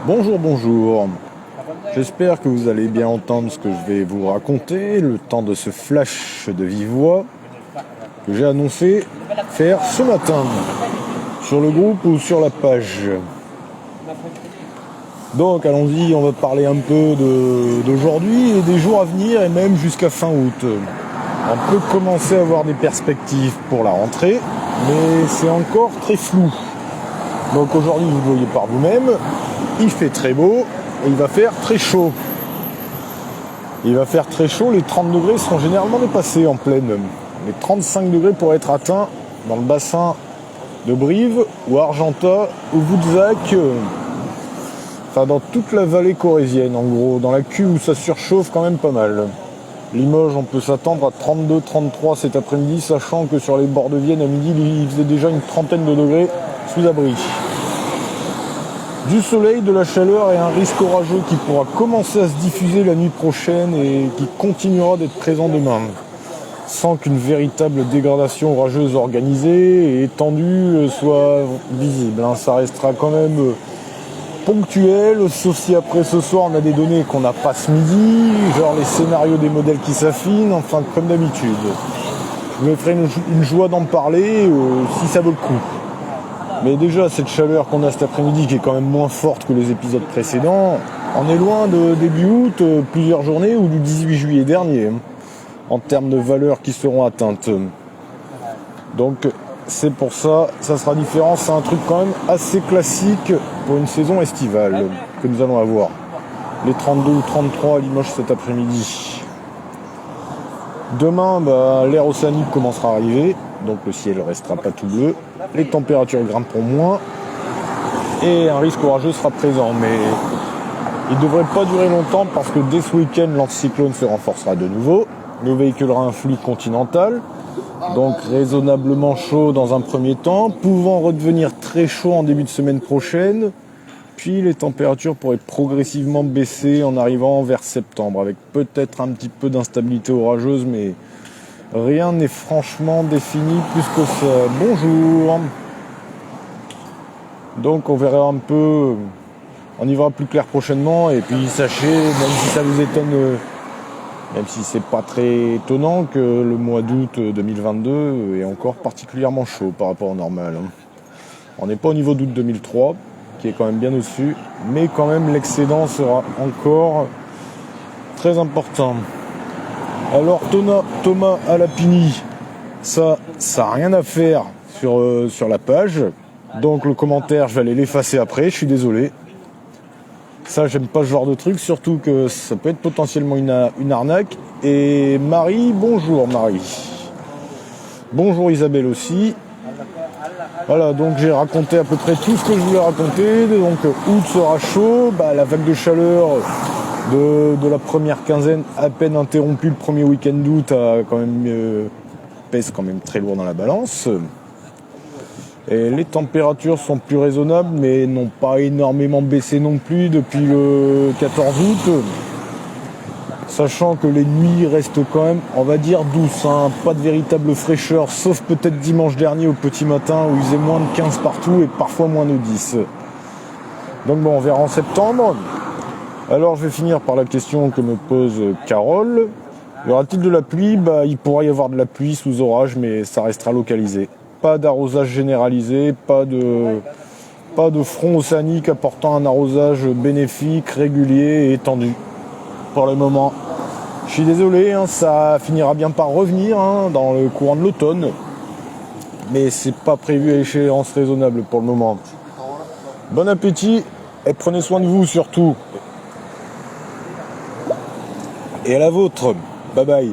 Bonjour, bonjour. J'espère que vous allez bien entendre ce que je vais vous raconter, le temps de ce flash de vive voix que j'ai annoncé faire ce matin, sur le groupe ou sur la page. Donc allons-y, on va parler un peu d'aujourd'hui et des jours à venir et même jusqu'à fin août. On peut commencer à avoir des perspectives pour la rentrée, mais c'est encore très flou. Donc aujourd'hui, vous le voyez par vous-même, il fait très beau et il va faire très chaud. Il va faire très chaud, les 30 degrés seront généralement dépassés en pleine. Les 35 degrés pourraient être atteints dans le bassin de Brive ou Argentat ou Voutzac, enfin dans toute la vallée corrézienne en gros, dans la cuve où ça surchauffe quand même pas mal. Limoges, on peut s'attendre à 32-33 cet après-midi, sachant que sur les bords de Vienne à midi, il faisait déjà une trentaine de degrés sous abri. Du soleil, de la chaleur et un risque orageux qui pourra commencer à se diffuser la nuit prochaine et qui continuera d'être présent demain, sans qu'une véritable dégradation orageuse organisée et étendue soit visible. Ça restera quand même ponctuel, sauf si après ce soir on a des données qu'on n'a pas ce midi, genre les scénarios des modèles qui s'affinent, enfin comme d'habitude. Je me ferai une joie d'en parler si ça vaut le coup. Mais déjà, cette chaleur qu'on a cet après-midi, qui est quand même moins forte que les épisodes précédents, on est loin de début août, plusieurs journées, ou du 18 juillet dernier, en termes de valeurs qui seront atteintes. Donc, c'est pour ça, ça sera différent. C'est un truc quand même assez classique pour une saison estivale que nous allons avoir. Les 32 ou 33 à Limoges cet après-midi. Demain, l'air océanique commencera à arriver, donc le ciel ne restera pas tout bleu. Les températures grimperont moins et un risque orageux sera présent. Mais il ne devrait pas durer longtemps parce que dès ce week-end, l'anticyclone se renforcera de nouveau. Nous véhiculera un flux continental, donc raisonnablement chaud dans un premier temps, pouvant redevenir très chaud en début de semaine prochaine. Puis les températures pourraient progressivement baisser en arrivant vers septembre, avec peut-être un petit peu d'instabilité orageuse, mais rien n'est franchement défini plus que ça. Bonjour. Donc on verra un peu, on y verra plus clair prochainement. Et puis sachez, même si ça vous étonne, même si c'est pas très étonnant, que le mois d'août 2022 est encore particulièrement chaud par rapport au normal. On n'est pas au niveau d'août 2003, qui est quand même bien au-dessus, mais quand même l'excédent sera encore très important. Alors Thomas Alapini, ça n'a rien à faire sur la page, donc le commentaire je vais aller l'effacer après, je suis désolé. Ça, j'aime pas ce genre de truc, surtout que ça peut être potentiellement une arnaque. Et Marie, bonjour Marie. Bonjour Isabelle aussi. Voilà, donc j'ai raconté à peu près tout ce que je voulais raconter. Donc août sera chaud, la vague de chaleur de la première quinzaine à peine interrompue le premier week-end d'août pèse quand même très lourd dans la balance. Et les températures sont plus raisonnables, mais n'ont pas énormément baissé non plus depuis le 14 août. Sachant que les nuits restent quand même, on va dire, douces. Pas de véritable fraîcheur, sauf peut-être dimanche dernier au petit matin où il faisait moins de 15 partout et parfois moins de 10. Donc bon, on verra en septembre. Alors je vais finir par la question que me pose Carole. Y aura-t-il de la pluie ? Il pourra y avoir de la pluie sous orage, mais ça restera localisé. Pas d'arrosage généralisé, pas de front océanique apportant un arrosage bénéfique, régulier et étendu. Pour le moment. Je suis désolé, ça finira bien par revenir dans le courant de l'automne. Mais c'est pas prévu à échéance raisonnable pour le moment. Bon appétit et prenez soin de vous surtout. Et à la vôtre. Bye bye.